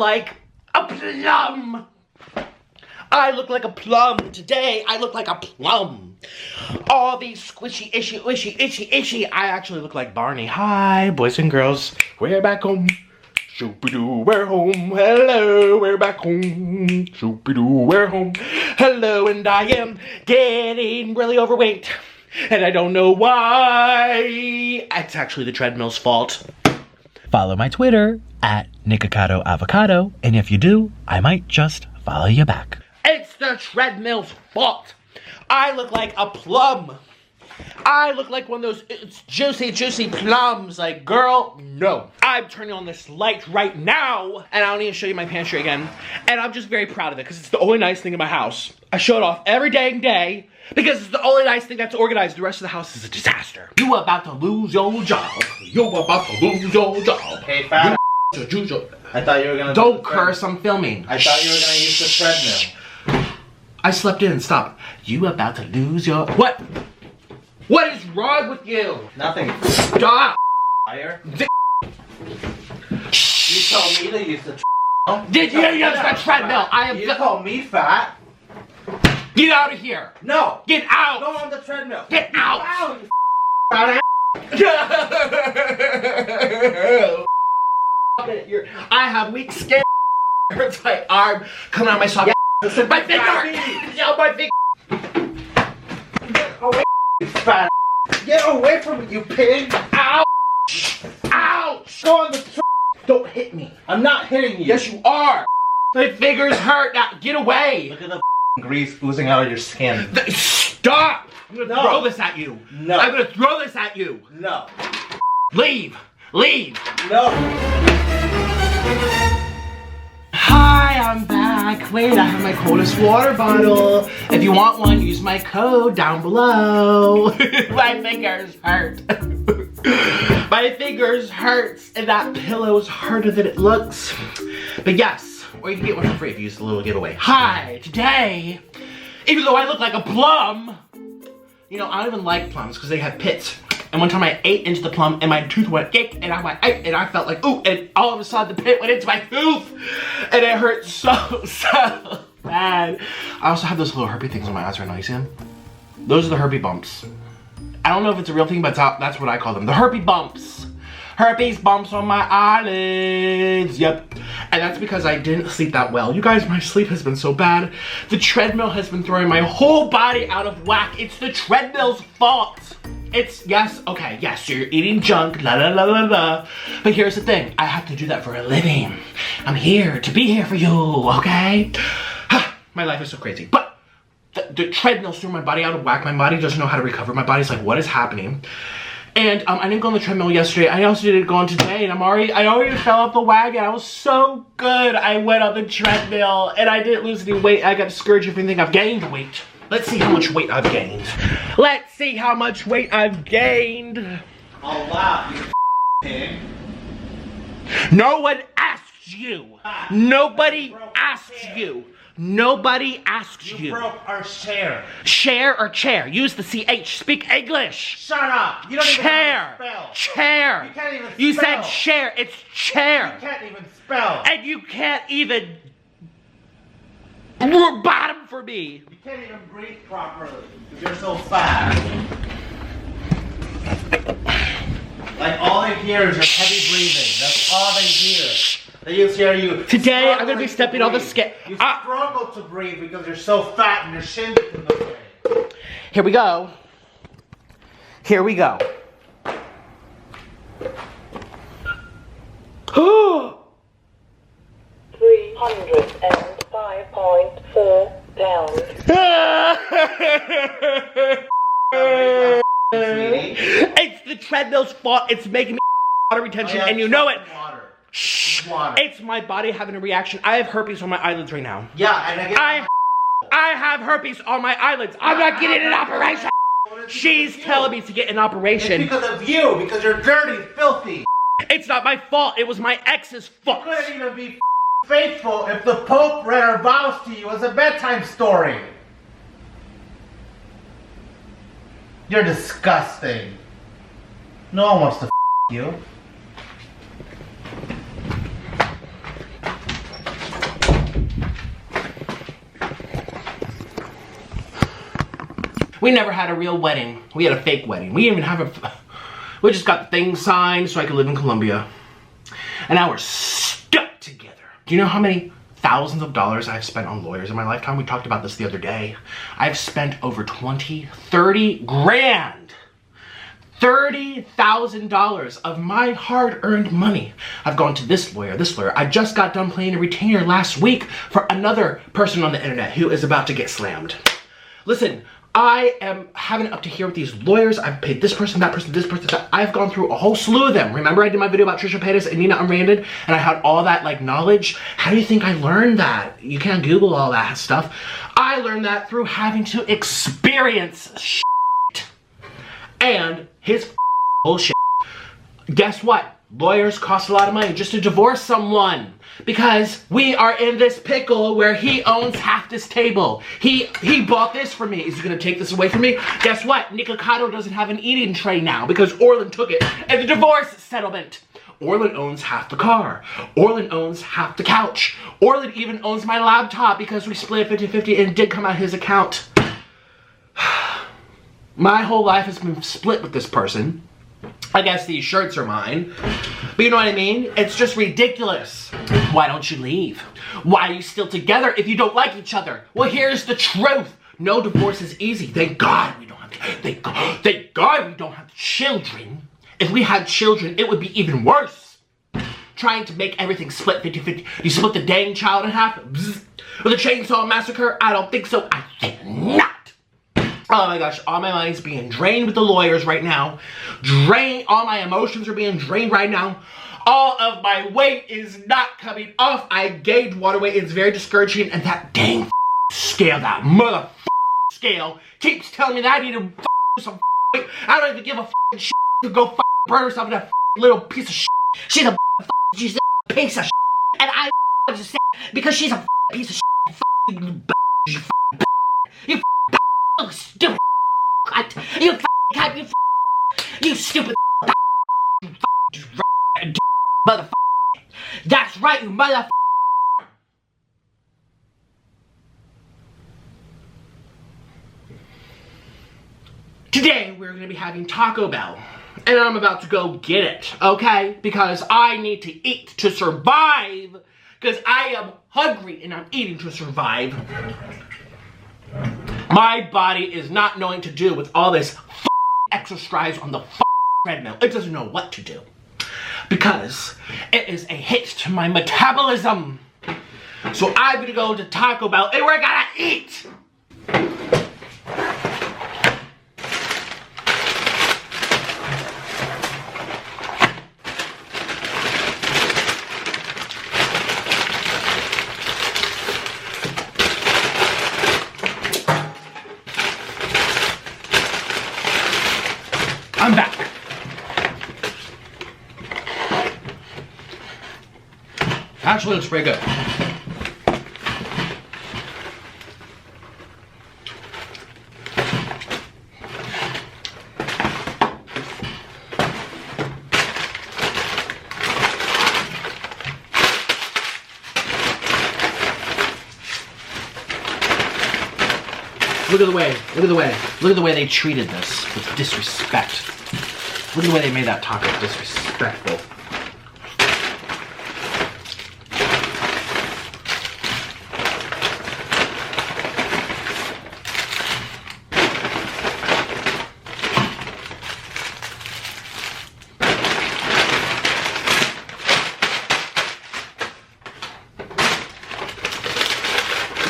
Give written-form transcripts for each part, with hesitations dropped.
like a plum. I look like a plum. Today, I look like a plum. All these squishy, itchy. I actually look like Barney. Hi, boys and girls. We're back home. Shoop-a-doo, we're home. Hello, we're back home. Shoop-a-doo, we're home. Hello, and I am getting really overweight. And I don't know why. It's actually the treadmill's fault. Follow my Twitter at Nikocado Avocado. And if you do, I might just follow you back. It's the treadmill's fault. I look like a plum. I look like one of those juicy plums. Like, girl, no. I'm turning on this light right now, and I don't need to show you my pantry again. And I'm just very proud of it, because it's the only nice thing in my house. I show it off every dang day, because it's the only nice thing that's organized. The rest of the house is a disaster. You are about to lose your job. You are about to lose your job. Hey, fat. I thought you were gonna. Don't curse, I'm filming. I thought you were gonna use the treadmill. I slept in, stop. You about to lose your... What? What is wrong with you? Nothing. Stop! Liar. You told me to use the treadmill. Did you use the treadmill? I am... You called me fat. Get out of here! No! Get out! Go on the treadmill. Get out! Out, you fat I have weak skin. It hurts my arm coming out of my socket. My finger! Yo, my finger! Get away, you fat. Get away from me, you pig! Ouch! Ouch! Go on the Don't hit me. I'm not hitting you. Yes, you are. My fingers hurt. Now, get away. Look at the grease oozing out of your skin. Stop! I'm gonna throw this at you. No. I'm gonna throw this at you. No. Leave. Leave. No. Hi, I'm back. Wait, I have my coldest water bottle. If you want one, use my code down below. My fingers hurt. My fingers hurts, and that pillow's harder than it looks. But yes, or you can get one for free if you use the little giveaway. Hi, today, even though I look like a plum, you know, I don't even like plums because they have pits. And one time I ate into the plum and my tooth went ick, and I went and I felt like ooh, and all of a sudden the pit went into my tooth, and it hurt so bad. I also have those little herpy things on my eyes right now. You see them? Those are the herpy bumps. I don't know if it's a real thing, but that's what I call them. The herpy bumps. Herpes bumps on my eyelids. Yep. And that's because I didn't sleep that well. You guys, my sleep has been so bad. The treadmill has been throwing my whole body out of whack. It's the treadmill's fault. It's, yes, okay, yes, you're eating junk, la la la la la. But here's the thing, I have to do that for a living. I'm here to be here for you, okay? My life is so crazy. But the treadmill's threw my body out of whack. My body doesn't know how to recover. My body's like, what is happening? And I didn't go on the treadmill yesterday. I also didn't go on today, and I already fell off the wagon. I was so good. I went on the treadmill, and I didn't lose any weight. I got discouraged if anything. I've gained weight. Let's see how much weight I've gained. Let's see how much weight I've gained. Oh wow, you pig. No one asked you. Nobody asked you. Nobody asked you. You broke our chair. Share or chair? Use the CH. Speak English. Shut up. You don't even know how to spell. Chair. You can't even spell. You said share. It's chair. You can't even spell. And you can't even bottom for me. You can't even breathe properly because you're so fat. Like all they hear is your heavy breathing. That's all they hear. They just hear you. Today I'm gonna be stepping on the scale. You struggle to breathe because you're so fat and your shins are in the way. Here we go. Here we go. 305.4 pounds. It's the treadmill's fault. It's making me water retention, and you know it. Water. Shh. Water. It's my body having a reaction. I have herpes on my eyelids right now. Yeah, and I have herpes on my eyelids. I'm not getting an operation. She's telling me to get an operation. It's because of you, because you're dirty, filthy. It's not my fault. It was my ex's fault. You couldn't even be faithful if the Pope read our vows to you as a bedtime story. You're disgusting. No one wants to you. We never had a real wedding. We had a fake wedding. We didn't even have we just got the thing signed so I could live in Colombia. And now we're stuck together. Do you know how many thousands of dollars I've spent on lawyers in my lifetime? We talked about this the other day. I've spent over 30 grand. $30,000 of my hard-earned money. I've gone to this lawyer, this lawyer. I just got done playing a retainer last week for another person on the internet who is about to get slammed. Listen, I am having it up to here with these lawyers. I've paid this person, that person, this person, that. I've gone through a whole slew of them. Remember I did my video about Trisha Paytas and Nina Unbranded? And I had all that like knowledge? How do you think I learned that? You can't Google all that stuff. I learned that through having to experience shit. And his bullshit. Guess what? Lawyers cost a lot of money just to divorce someone. Because we are in this pickle where he owns half this table. He bought this for me. Is he gonna take this away from me? Guess what? Nikocado doesn't have an eating tray now because Orlin took it in the divorce settlement. Orlin owns half the car. Orlin owns half the couch. Orlin even owns my laptop because we split 50-50 and it did come out his account. My whole life has been split with this person. I guess these shirts are mine. But you know what I mean? It's just ridiculous. Why don't you leave? Why are you still together if you don't like each other? Well, here's the truth. No divorce is easy. Thank God we don't have thank God we don't have children. If we had children, it would be even worse. Trying to make everything split 50-50. You split the dang child in half? Bzz. With a chainsaw massacre? I don't think so. I think not. Oh my gosh, all my money's being drained with the lawyers right now. All my emotions are being drained right now. All of my weight is not coming off. I gained water weight. It's very discouraging. And that dang scale, that mother scale, keeps telling me that I need to do some weight. I don't even give a shit to go burn herself in that little piece of shit. She's a piece of shit. And I just say because she's a piece of shit. You stupid you cunt, you stupid motherfucker. That's right, you motherfucker. Today we're going to be having Taco Bell. And I'm about to go get it, okay? Because I need to eat to survive. Because I am hungry and I'm eating to survive. My body is not knowing to do with all this exercise on the treadmill. It doesn't know what to do. Because it is a hit to my metabolism. So I'm gonna go to Taco Bell and we're gonna eat! I'm back. Actually looks pretty good. Look at the way they treated this with disrespect. Look at the way they made that taco disrespectful.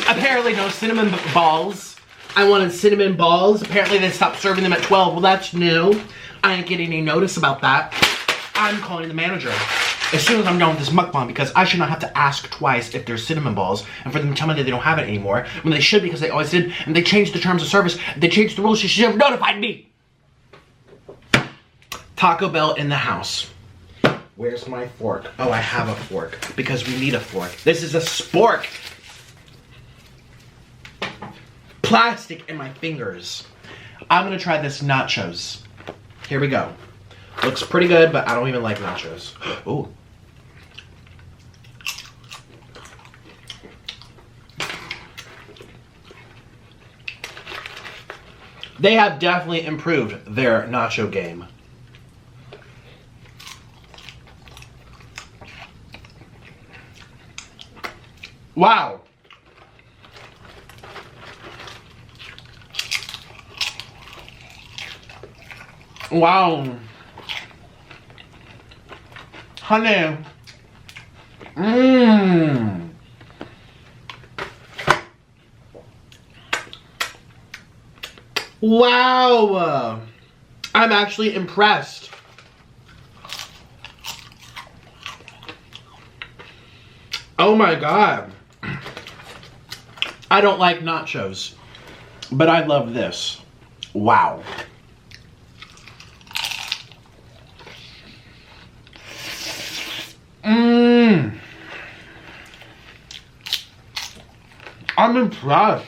Apparently no cinnamon balls. I wanted cinnamon balls. Apparently they stopped serving them at 12. Well, that's new. I ain't getting any notice about that. I'm calling the manager as soon as I'm done with this mukbang because I should not have to ask twice if there's cinnamon balls and for them to tell me that they don't have it anymore when they should because they always did and they changed the terms of service. They changed the rules. She should have notified me. Taco Bell in the house. Where's my fork? Oh, I have a fork because we need a fork. This is a spork. Plastic in my fingers. I'm gonna try this nachos. Here we go. Looks pretty good, but I don't even like nachos. Ooh. They have definitely improved their nacho game. Wow. Wow. Honey. Mmm. Wow. I'm actually impressed. Oh my God. I don't like nachos, but I love this. Wow. Mmm. I'm impressed.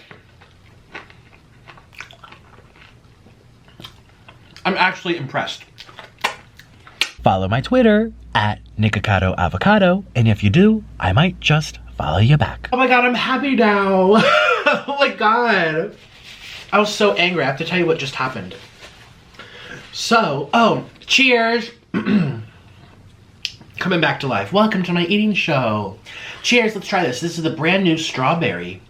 I'm actually impressed. Follow my Twitter at Nikocado Avocado, and if you do, I might just follow you back. Oh my God, I'm happy now. Oh my God. I was so angry. I have to tell you what just happened. So, cheers. Coming back to life. Welcome to my eating show. Cheers, let's try this. This is the brand new strawberry.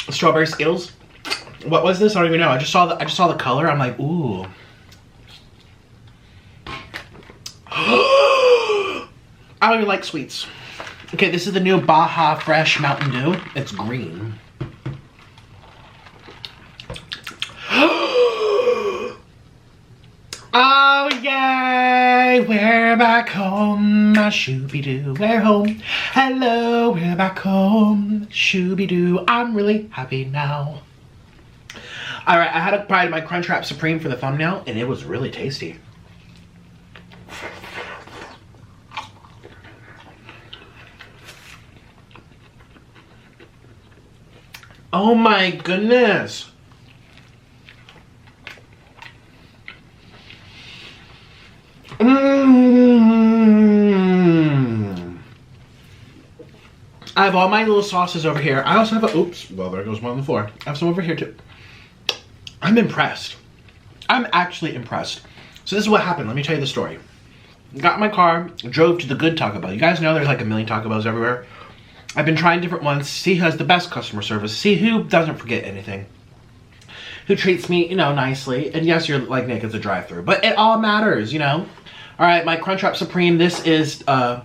Strawberry Skittles. What was this? I don't even know. I just saw the color. I'm like, ooh. I don't even like sweets. Okay, this is the new Baja Fresh Mountain Dew. It's green. Oh yay, we're back home, shooby-doo, we're home. Hello, we're back home, shooby-doo. I'm really happy now. All right, I had to try my Crunchwrap Supreme for the thumbnail, and it was really tasty. Oh my goodness. Mmm. I have all my little sauces over here. I also have a, oops, well there goes one on the floor. I have some over here too. I'm impressed. I'm actually impressed. So this is what happened. Let me tell you the story. Got in my car, drove to the good Taco Bell. You guys know there's like a million Taco Bells everywhere. I've been trying different ones, see who has the best customer service, see who doesn't forget anything, who treats me, you know, nicely. And yes, you're like Nick, it's a drive-thru, but it all matters, you know? All right, my Crunchwrap Supreme, this is, And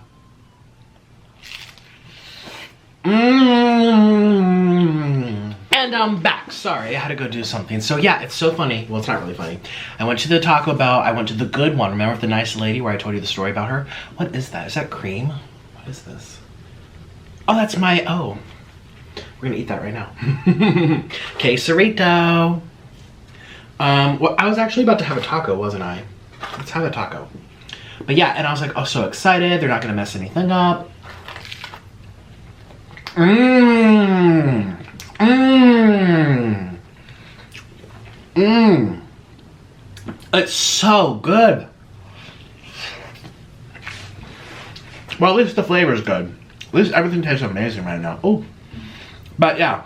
I'm back. Sorry, I had to go do something. So yeah, it's so funny. Well, it's not really funny. I went to the Taco Bell. I went to the good one. Remember with the nice lady where I told you the story about her? What is that? Is that cream? What is this? Oh, that's my, oh. We're gonna eat that right now. Quesarito. Well, I was actually about to have a taco, wasn't I? Let's have a taco. But yeah, and I was like, oh, so excited. They're not gonna mess anything up. Mmm. Mmm. Mmm. It's so good. Well, at least the flavor is good. At least everything tastes amazing right now. Oh. But yeah.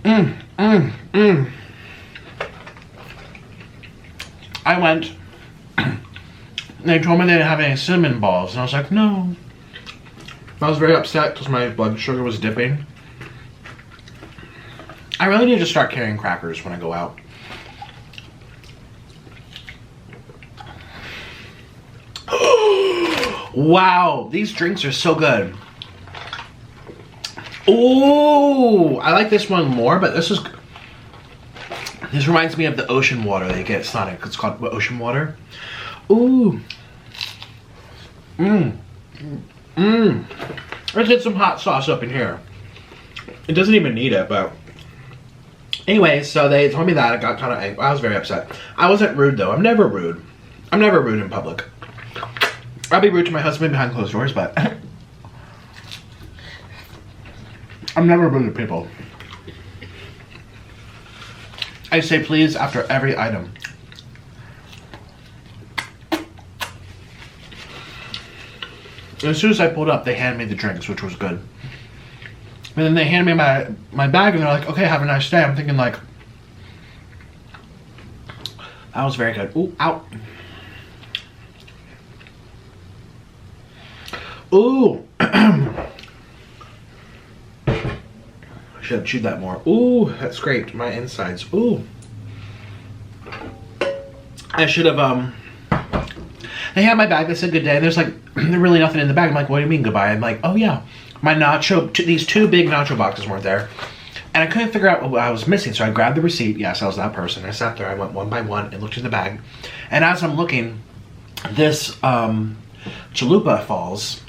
Mmm. Mmm. Mmm. I went, they told me they didn't have any cinnamon balls, and I was like, no. I was very upset because my blood sugar was dipping. I really need to start carrying crackers when I go out. Wow, these drinks are so good. Ooh, I like this one more, but this reminds me of the ocean water they get. It's not, it's called ocean water. Ooh. Mmm. Mmm. Let's get some hot sauce up in here. It doesn't even need it, but anyway, so they told me that. I got kind of angry. I was very upset. I wasn't rude though. I'm never rude. I'm never rude in public. I'll be rude to my husband behind closed doors, but I'm never rude to people. I say please after every item. As soon as I pulled up, they handed me the drinks, which was good. But then they hand me my bag and they're like, okay, have a nice day. I'm thinking like, that was very good. Ooh, ow. Ooh. I should have chewed that more. Ooh, that scraped my insides. Ooh. I should have, they had my bag, they said good day, and there's like, there's really nothing in the bag. I'm like, what do you mean goodbye? I'm like, oh yeah, my these two big nacho boxes weren't there. And I couldn't figure out what I was missing, so I grabbed the receipt. Yes, I was that person. I sat there, I went one by one and looked in the bag. And as I'm looking, this chalupa falls.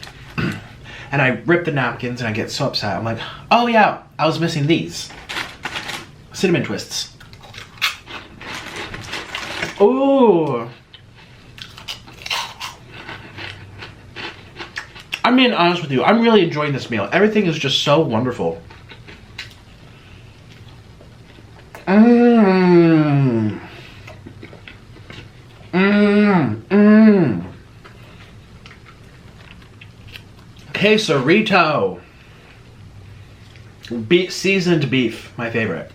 And I rip the napkins and I get so upset. I'm like, oh yeah, I was missing these. Cinnamon twists. Ooh. I'm being honest with you. I'm really enjoying this meal. Everything is just so wonderful. Mmm. Mmm. Mmm. Quesarito. Seasoned beef, my favorite.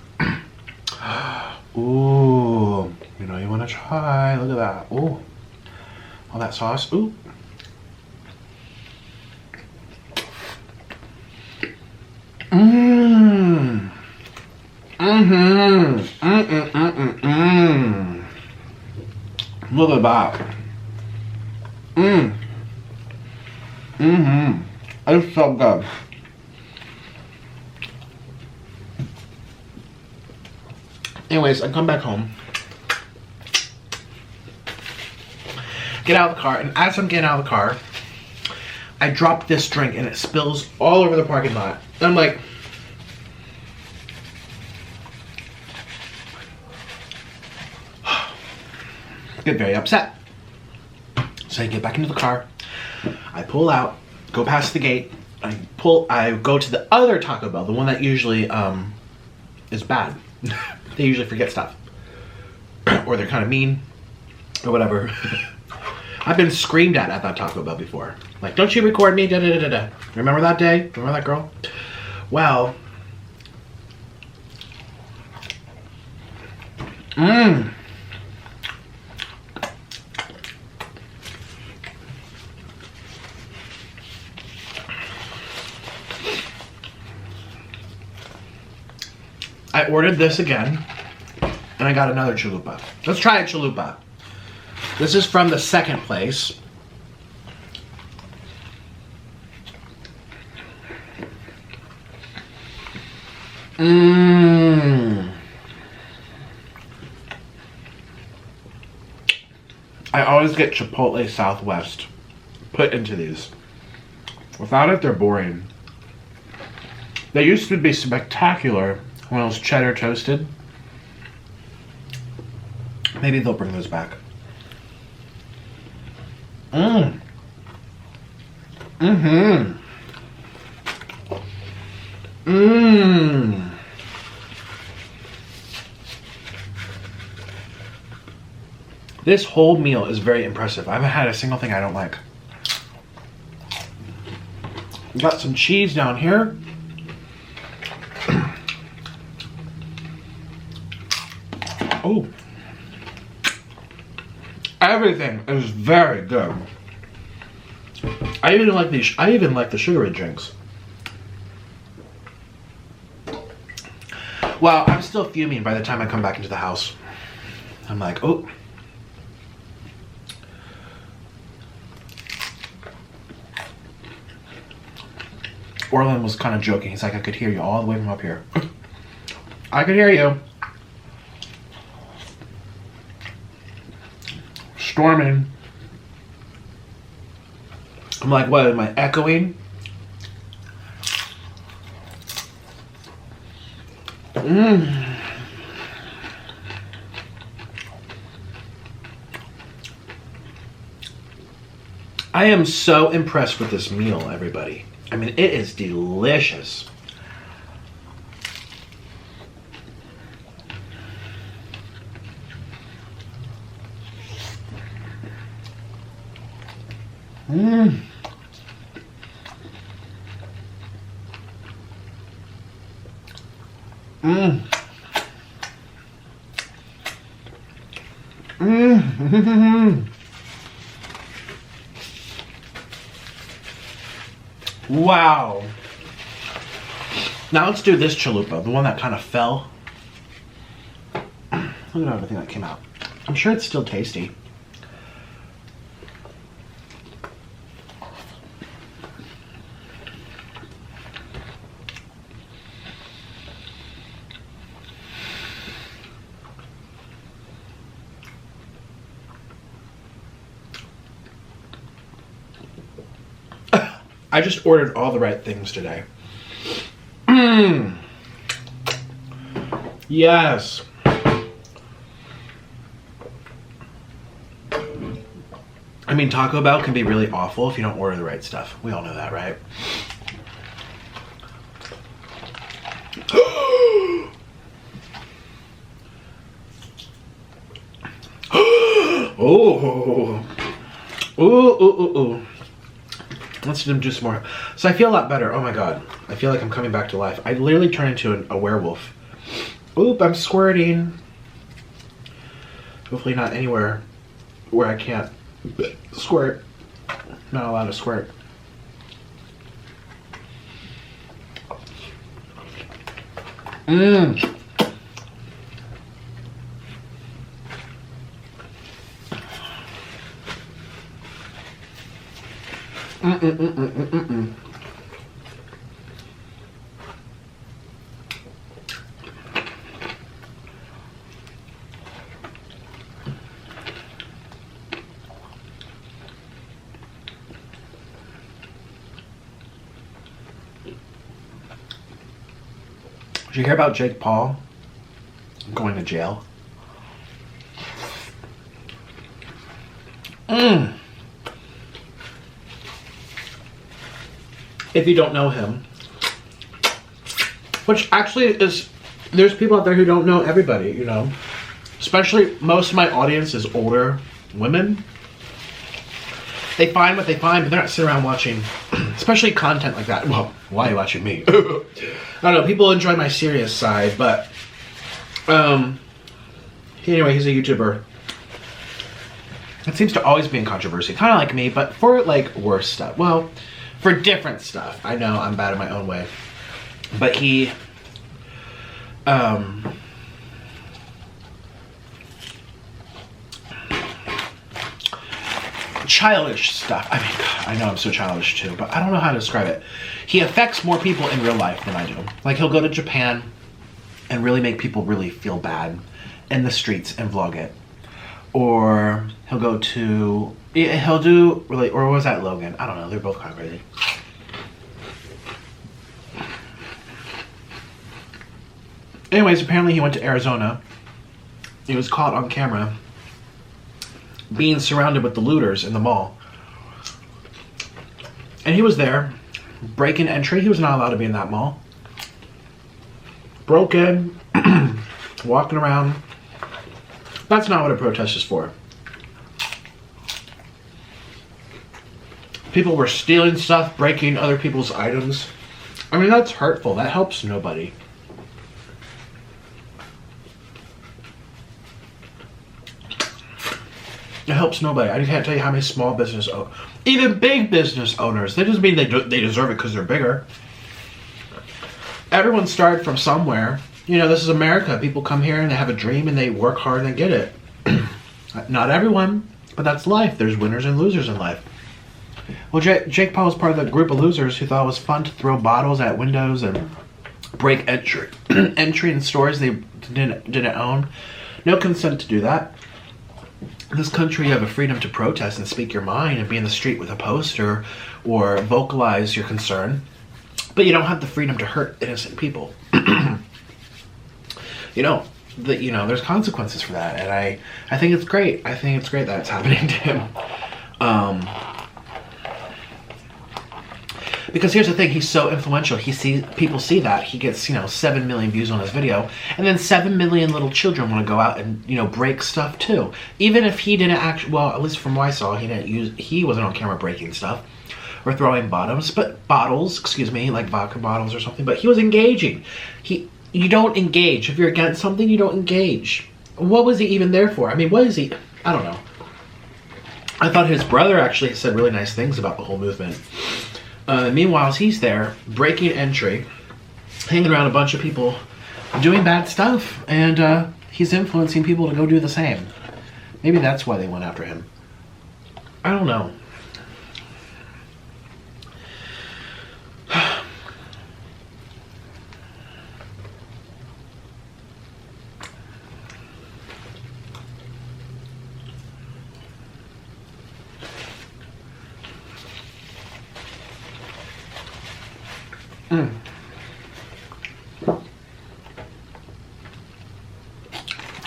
Ooh, you know you want to try. Look at that. Ooh, all that sauce. Ooh. Mmm. Mm-hmm. Mm-mm-mm-mm-mm. Look at that. Mmm. Mm-hmm. It's so good. Anyways, I come back home, get out of the car, and as I'm getting out of the car, I drop this drink and it spills all over the parking lot. And I'm like, get very upset. So I get back into the car, I pull out, go past the gate, I go to the other Taco Bell, the one that usually is bad. They usually forget stuff. Or they're kind of mean. Or whatever. I've been screamed at that Taco Bell before. Like, don't you record me? Da, da, da, da, da. Remember that day? Remember that girl? Well. Mmm. I ordered this again, and I got another chalupa. Let's try a chalupa. This is from the second place. Mmm. I always get Chipotle Southwest put into these. Without it, they're boring. They used to be spectacular when it was cheddar toasted. Maybe they'll bring those back. Mmm. Mm-hmm. Mmm. This whole meal is very impressive. I haven't had a single thing I don't like. Got some cheese down here. Oh. Everything is very good. I even like these. I even like the sugary drinks. Well, I'm still fuming by the time I come back into the house. I'm like, oh. Orlin was kind of joking. He's like, I could hear you all the way from up here. I could hear you. Storming. I'm like, what, am I echoing? Mmm. I am so impressed with this meal, everybody. I mean, it is delicious. Mmm. Mmm. Mmm. Wow. Now let's do this chalupa, the one that kind of fell. Look at everything that came out. I'm sure it's still tasty. I just ordered all the right things today. Mmm. Yes. I mean, Taco Bell can be really awful if you don't order the right stuff. We all know that, right? Oh. Ooh, ooh, ooh, ooh. Let's do some more. So I feel a lot better. Oh my god. I feel like I'm coming back to life. I literally turned into a werewolf. Oop, I'm squirting. Hopefully not anywhere where I can't squirt. Not allowed to squirt. Mmm. Mm-mm-mm-mm-mm-mm. Did you hear about Jake Paul going to jail? Mmm. If you don't know him, which actually is, there's people out there who don't know everybody, you know, especially most of my audience is older women. They find what they find, but they're not sitting around watching, especially content like that. Well, why are you watching me? I don't know, people enjoy my serious side, but anyway, he's a YouTuber. It seems to always be in controversy, kind of like me, but for like worse stuff. Well, for different stuff. I know I'm bad in my own way. But he childish stuff. I mean, God, I know I'm so childish too, but I don't know how to describe it. He affects more people in real life than I do. Like, he'll go to Japan and really make people really feel bad in the streets and vlog it. Or he'll go to, he'll do, really, or was that Logan? I don't know, they're both kind of crazy. Anyways, apparently he went to Arizona. He was caught on camera being surrounded with the looters in the mall. And he was there, breaking entry. He was not allowed to be in that mall. Broke in, walking around. That's not what a protest is for. People were stealing stuff, breaking other people's items. I mean, that's hurtful. That helps nobody. It helps nobody. I can't tell you how many small business owners, even big business owners, that doesn't mean they deserve it because they're bigger. Everyone started from somewhere. You know, this is America. People come here and they have a dream and they work hard and they get it. Not everyone, but that's life. There's winners and losers in life. Well, Jake Paul was part of the group of losers who thought it was fun to throw bottles at windows and break entry in stores they didn't own. No consent to do that. In this country, you have a freedom to protest and speak your mind and be in the street with a poster or vocalize your concern, but you don't have the freedom to hurt innocent people. There's consequences for that, and I think it's great. I think it's great that it's happening to him. Because here's the thing, he's so influential. People see that. He gets, 7 million views on his video, and then 7 million little children want to go out and, break stuff too. Even if he didn't actually, well, at least from what I saw, he wasn't on camera breaking stuff or throwing bottles, like vodka bottles or something, but he was engaging. you don't engage. If you're against something, you don't engage. What was he even there for? I mean, what is he? I don't know. I thought his brother actually said really nice things about the whole movement. Meanwhile, he's there, breaking entry, hanging around a bunch of people, doing bad stuff, and he's influencing people to go do the same. Maybe that's why they went after him. I don't know.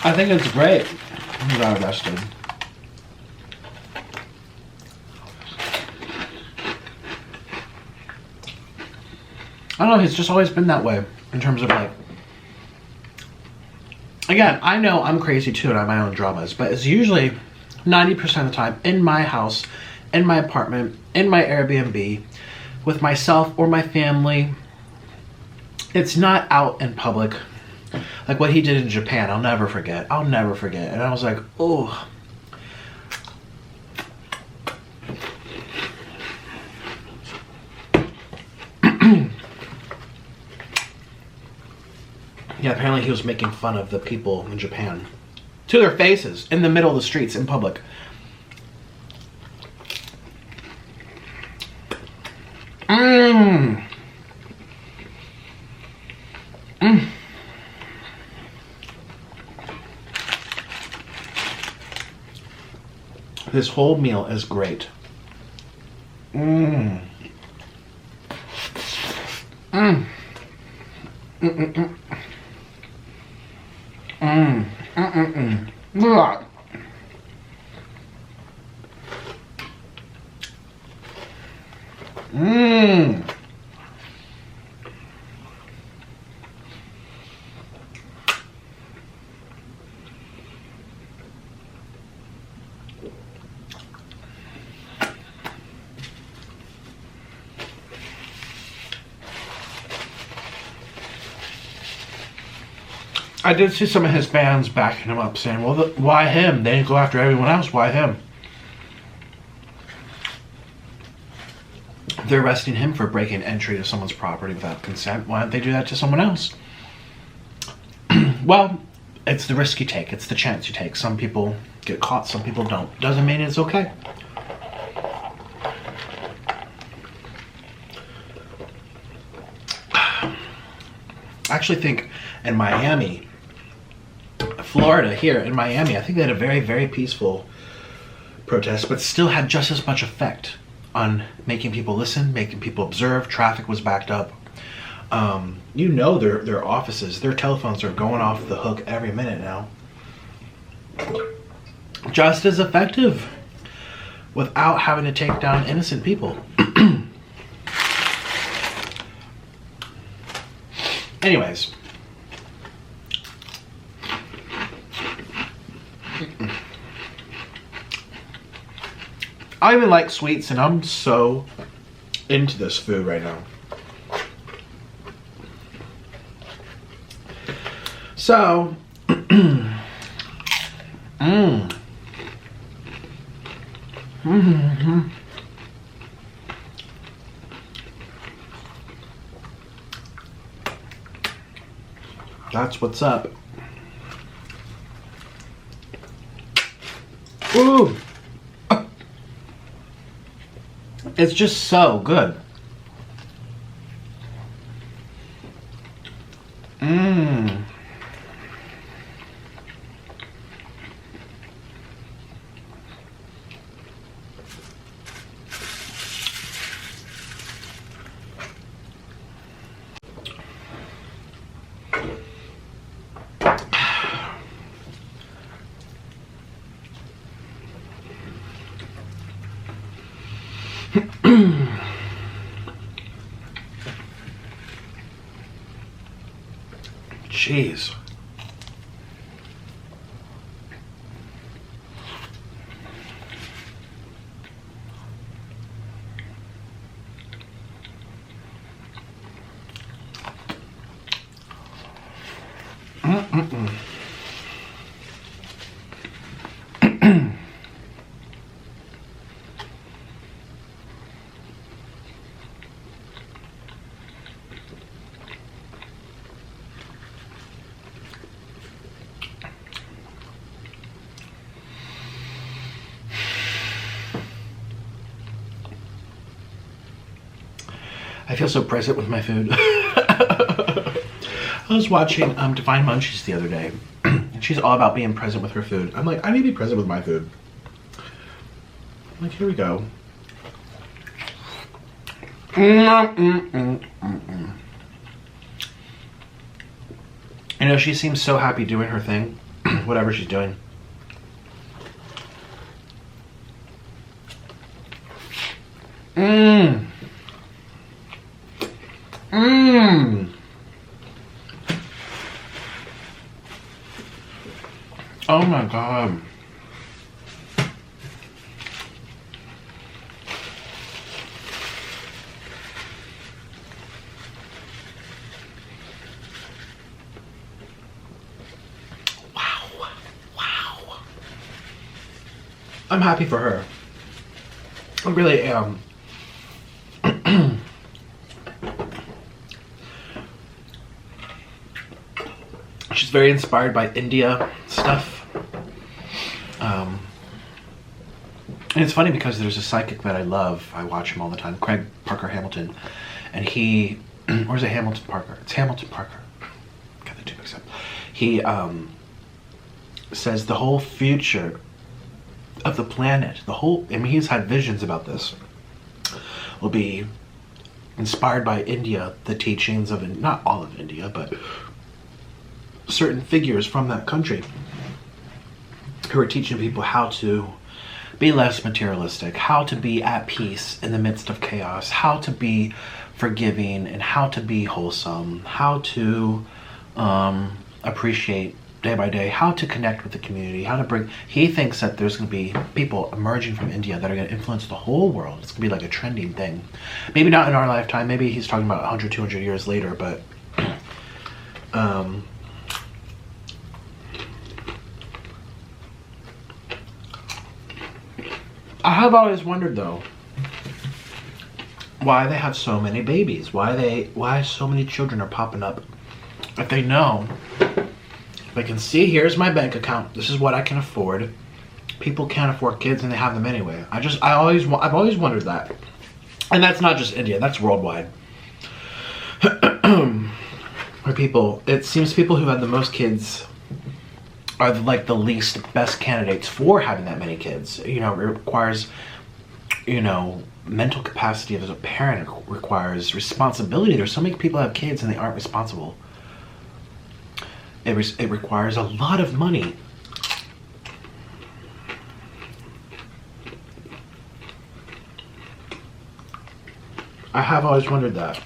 I think it's great he got arrested. I don't know, he's just always been that way in terms of like, again, I know I'm crazy too and I have my own dramas, but it's usually 90% of the time in my house, in my apartment, in my Airbnb, with myself or my family. It's not out in public. Like what he did in Japan, I'll never forget. I'll never forget. And I was like, oh. Yeah, apparently he was making fun of the people in Japan. To their faces, in the middle of the streets, in public. This whole meal is great. This I did see some of his fans backing him up, saying, well, why him? They didn't go after everyone else. Why him? They're arresting him for breaking entry to someone's property without consent. Why don't they do that to someone else? Well, it's the risk you take. It's the chance you take. Some people get caught, some people don't. Doesn't mean it's okay. I actually think in Miami, Florida, here in Miami, I think they had a very, very peaceful protest, but still had just as much effect on making people listen, making people observe. Traffic was backed up. You know, their offices, their telephones are going off the hook every minute now. Just as effective without having to take down innocent people. Anyways. I even like sweets, and I'm so into this food right now. So, that's what's up. Ooh. It's just so good. Jeez. I feel so present with my food. I was watching Divine Munchies the other day, and she's all about being present with her food. I'm like, I need to be present with my food. I'm like, here we go. You know, she seems so happy doing her thing, whatever she's doing. Oh my God. Wow. I'm happy for her. I really am. She's very inspired by India stuff. And it's funny because there's a psychic that I love. I watch him all the time, Craig Parker Hamilton. And he, or is it Hamilton Parker? It's Hamilton Parker. Got the two mixed up. He says the whole future of the planet, he's had visions about this, will be inspired by India, the teachings of, not all of India, but certain figures from that country who are teaching people how to be less materialistic, how to be at peace in the midst of chaos, how to be forgiving, and how to be wholesome, how to appreciate day by day, how to connect with the community, how to bring... He thinks that there's going to be people emerging from India that are going to influence the whole world. It's going to be like a trending thing. Maybe not in our lifetime. Maybe he's talking about 100, 200 years later, but... I have always wondered though, why they have so many babies, why so many children are popping up. If they know, they can see, here's my bank account, this is what I can afford. People can't afford kids and they have them anyway. I've always wondered that. And that's not just India, that's worldwide. Where people, it seems people who have the most kids are like the least best candidates for having that many kids. You know, it requires, you know, mental capacity as a parent. It requires responsibility. There's so many people who have kids and they aren't responsible. It requires a lot of money. I have always wondered that.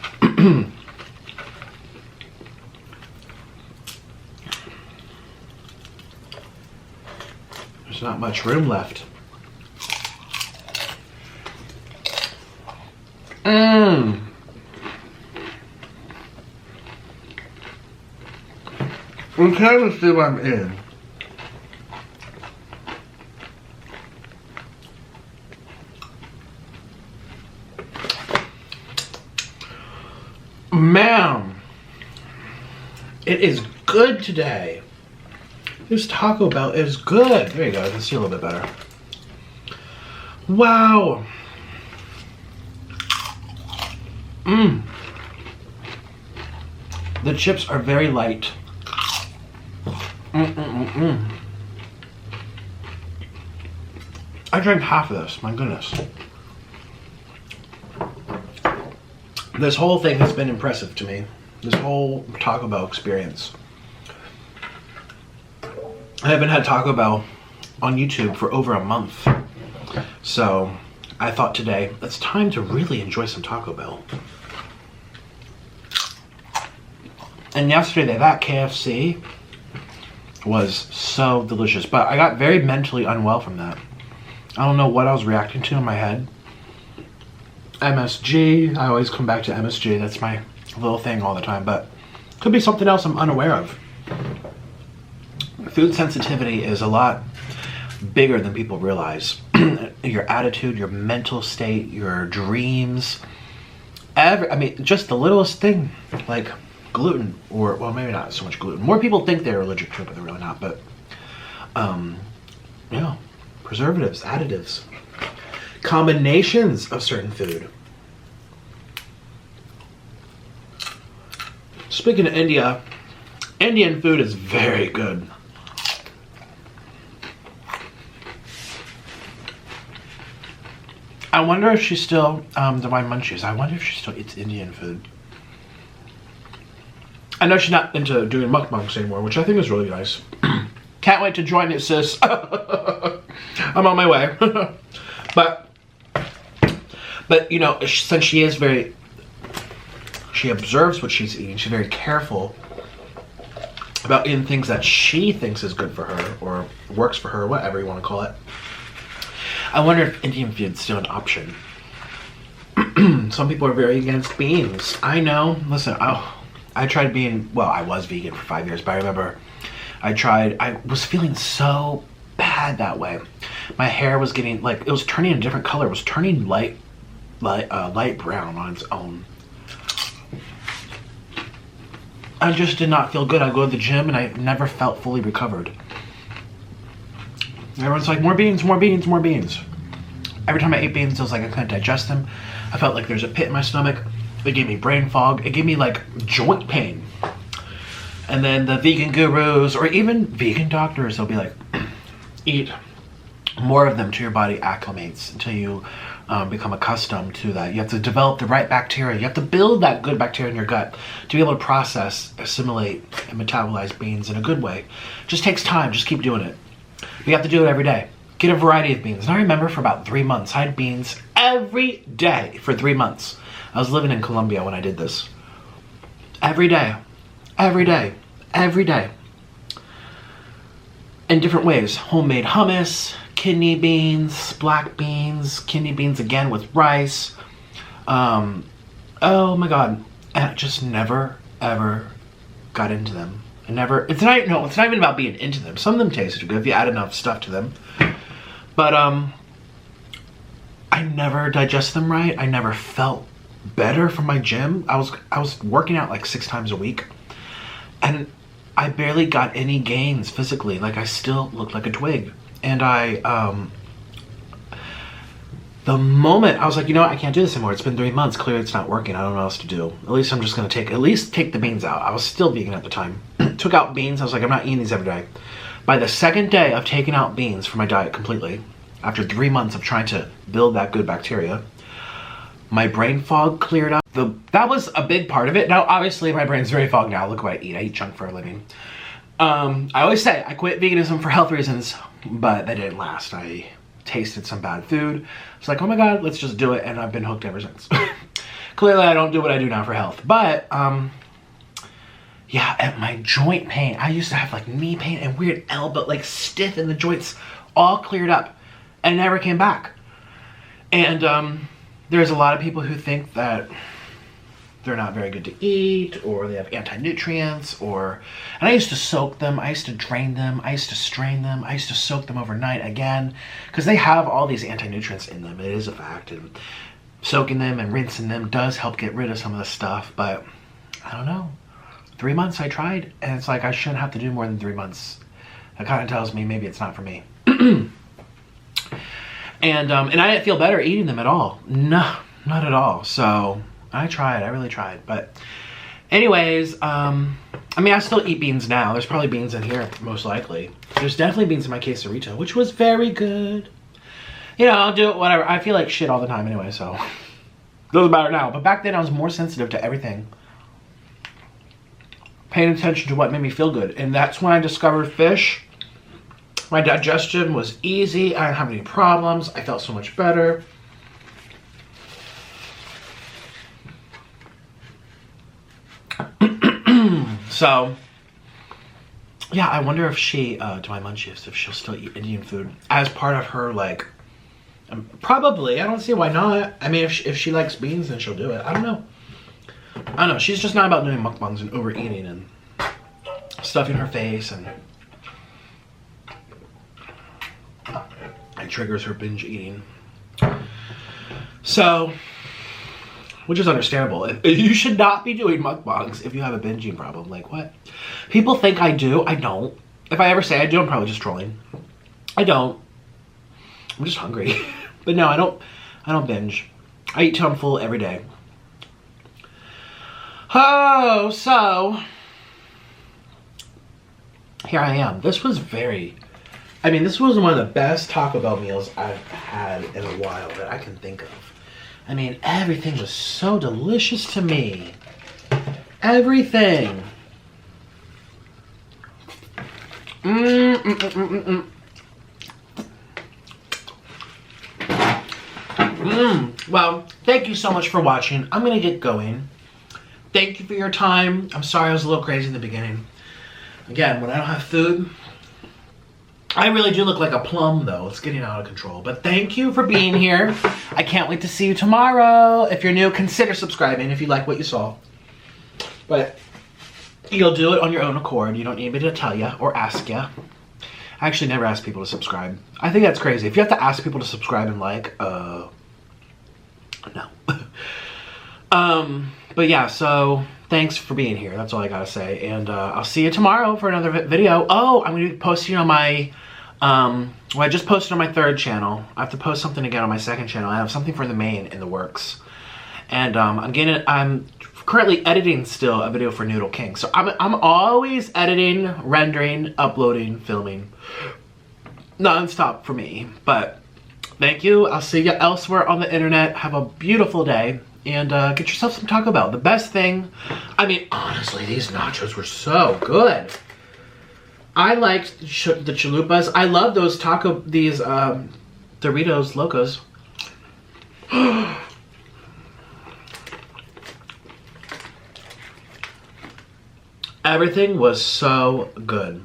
There's not much room left. Okay, let's see what I'm in. Man, it is good today. This Taco Bell is good. There you go. You can see a little bit better. Wow. The chips are very light. I drank half of this. My goodness. This whole thing has been impressive to me. This whole Taco Bell experience. I haven't had Taco Bell on YouTube for over a month. So I thought today, it's time to really enjoy some Taco Bell. And yesterday, that KFC was so delicious. But I got very mentally unwell from that. I don't know what I was reacting to in my head. MSG, I always come back to MSG. That's my little thing all the time. But could be something else I'm unaware of. food sensitivity is a lot bigger than people realize. Your attitude, your mental state, your dreams, I mean, just the littlest thing, like gluten, or, well, maybe not so much gluten. More people think they're allergic to it, but they're really not. But, you know, preservatives, additives, combinations of certain food. Speaking of India, Indian food is very good. I wonder if she still, Divine Munchies, I wonder if she still eats Indian food. I know she's not into doing mukbangs anymore, which I think is really nice. Can't wait to join it, sis. I'm on my way. But you know, since she is very, she observes what she's eating, she's very careful about eating things that she thinks is good for her, or works for her, whatever you want to call it. I wonder if Indian food's still an option. Some people are very against beans. I know. Listen, I tried being, well, I was vegan for 5 years, but I remember I was feeling so bad that way. My hair was getting, like, it was turning a different color. It was turning light brown on its own. I just did not feel good. I go to the gym and I never felt fully recovered. Everyone's like, more beans, more beans, more beans. Every time I ate beans, it was like I couldn't digest them. I felt like there's a pit in my stomach. It gave me brain fog. It gave me like joint pain. And then the vegan gurus, or even vegan doctors, they'll be like, eat more of them till your body acclimates, until you become accustomed to that. You have to develop the right bacteria. You have to build that good bacteria in your gut to be able to process, assimilate, and metabolize beans in a good way. It just takes time. Just keep doing it. You have to do it every day. Get a variety of beans. And I remember for about 3 months, I had beans every day for 3 months. I was living in Colombia when I did this. Every day. Every day. Every day. In different ways. Homemade hummus, kidney beans, black beans, kidney beans again with rice. Oh my God. And I just never, ever got into them. It's not even about being into them. Some of them tasted good if you add enough stuff to them. But I never digest them right. I never felt better from my gym. I was working out like 6 times a week, and I barely got any gains physically. Like, I still looked like a twig. And the moment I was like, you know what, I can't do this anymore. It's been 3 months. Clearly it's not working. I don't know what else to do. At least I'm just gonna take the beans out. I was still vegan at the time. Took out beans. I was like, I'm not eating these every day. By the second day of taking out beans from my diet completely, after 3 months of trying to build that good bacteria, my brain fog cleared up. That was a big part of it. Now, obviously, my brain's very fogged now. Look what I eat. I eat junk for a living. I always say I quit veganism for health reasons, but that didn't last. I tasted some bad food. It's like, oh my God, let's just do it. And I've been hooked ever since. Clearly, I don't do what I do now for health. But, yeah, at my joint pain, I used to have like knee pain and weird elbow, like stiff in the joints, all cleared up and never came back. And there's a lot of people who think that they're not very good to eat, or they have anti-nutrients, and I used to soak them, I used to drain them, I used to strain them, I used to soak them overnight again, because they have all these anti-nutrients in them. It is a fact, and soaking them and rinsing them does help get rid of some of the stuff, but I don't know. 3 months I tried, and it's like I shouldn't have to do more than 3 months. That kind of tells me maybe it's not for me. And I didn't feel better eating them at all. No, not at all. So I tried, I really tried. But anyways, I mean, I still eat beans now. There's probably beans in here, most likely. There's definitely beans in my quesarito, which was very good. You know, I'll do it, whatever. I feel like shit all the time anyway, so. Doesn't matter now. But back then I was more sensitive to everything. Paying attention to what made me feel good. And that's when I discovered fish. My digestion was easy. I didn't have any problems. I felt so much better. So, yeah, I wonder if she, Divine Munchies, if she'll still eat Indian food as part of her, like, probably. I don't see why not. I mean, if she likes beans, then she'll do it. I don't know. I don't know. She's just not about doing mukbangs and overeating and stuffing her face and triggers her binge eating. So, which is understandable. You should not be doing mukbangs if you have a binging problem. Like, what? People think I do. I don't. If I ever say I do, I'm probably just trolling. I don't. I'm just hungry. But no, I don't binge. I eat till I'm full every day. Oh, so here I am. This was this was one of the best Taco Bell meals I've had in a while that I can think of. I mean, everything was so delicious to me. Everything. Well, thank you so much for watching. I'm gonna get going. Thank you for your time. I'm sorry I was a little crazy in the beginning. Again, when I don't have food, I really do look like a plum though. It's getting out of control. But thank you for being here. I can't wait to see you tomorrow. If you're new, consider subscribing if you like what you saw. But you'll do it on your own accord. You don't need me to tell you or ask you. I actually never ask people to subscribe. I think that's crazy. If you have to ask people to subscribe and like, no. But yeah, so thanks for being here. That's all I gotta say. And I'll see you tomorrow for another video. Oh, I'm gonna be posting on my, well, I just posted on my 3rd channel. I have to post something again on my 2nd channel. I have something for the main in the works. And I'm currently editing still a video for Noodle King. So I'm always editing, rendering, uploading, filming. Non-stop for me. But thank you. I'll see you elsewhere on the internet. Have a beautiful day. And get yourself some Taco Bell. The best thing, I mean, honestly, these nachos were so good. I liked the chalupas. I love those Doritos Locos. Everything was so good.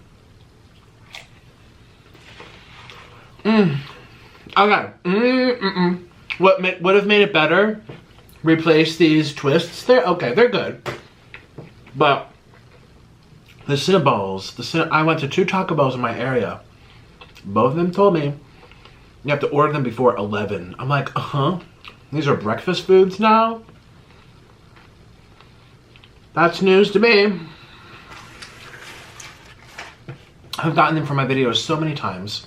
Okay. What would have made it better? Replace these twists. They're good. But the Cinnaballs, I went to 2 Taco Bells in my area. Both of them told me you have to order them before 11. I'm like, these are breakfast foods now? That's news to me. I've gotten them for my videos so many times.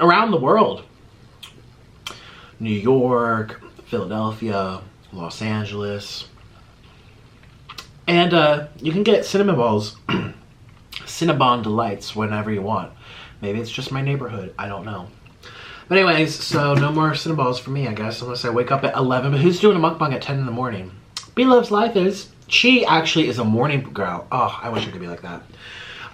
Around the world. New York, Philadelphia, Los Angeles. And you can get Cinnamon Balls, Cinnabon Delights whenever you want. Maybe it's just my neighborhood. I don't know. But anyways, so no more Cinnaballs for me, I guess, unless I wake up at 11. But who's doing a mukbang at 10 in the morning? B Love's Life is. She actually is a morning girl. Oh, I wish I could be like that.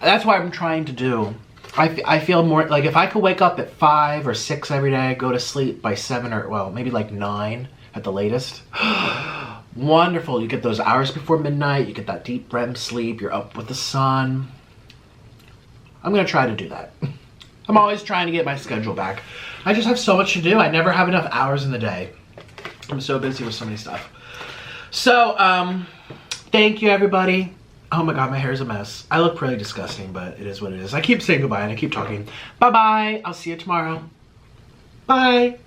That's what I'm trying to do. I feel more like if I could wake up at 5 or 6 every day, go to sleep by 7 or, well, maybe like 9 at the latest. Wonderful. You get those hours before midnight. You get that deep REM sleep. You're up with the sun. I'm going to try to do that. I'm always trying to get my schedule back. I just have so much to do. I never have enough hours in the day. I'm so busy with so many stuff. So, thank you, everybody. Oh my god, my hair is a mess. I look pretty disgusting, but it is what it is. I keep saying goodbye and I keep talking. Bye-bye. I'll see you tomorrow. Bye.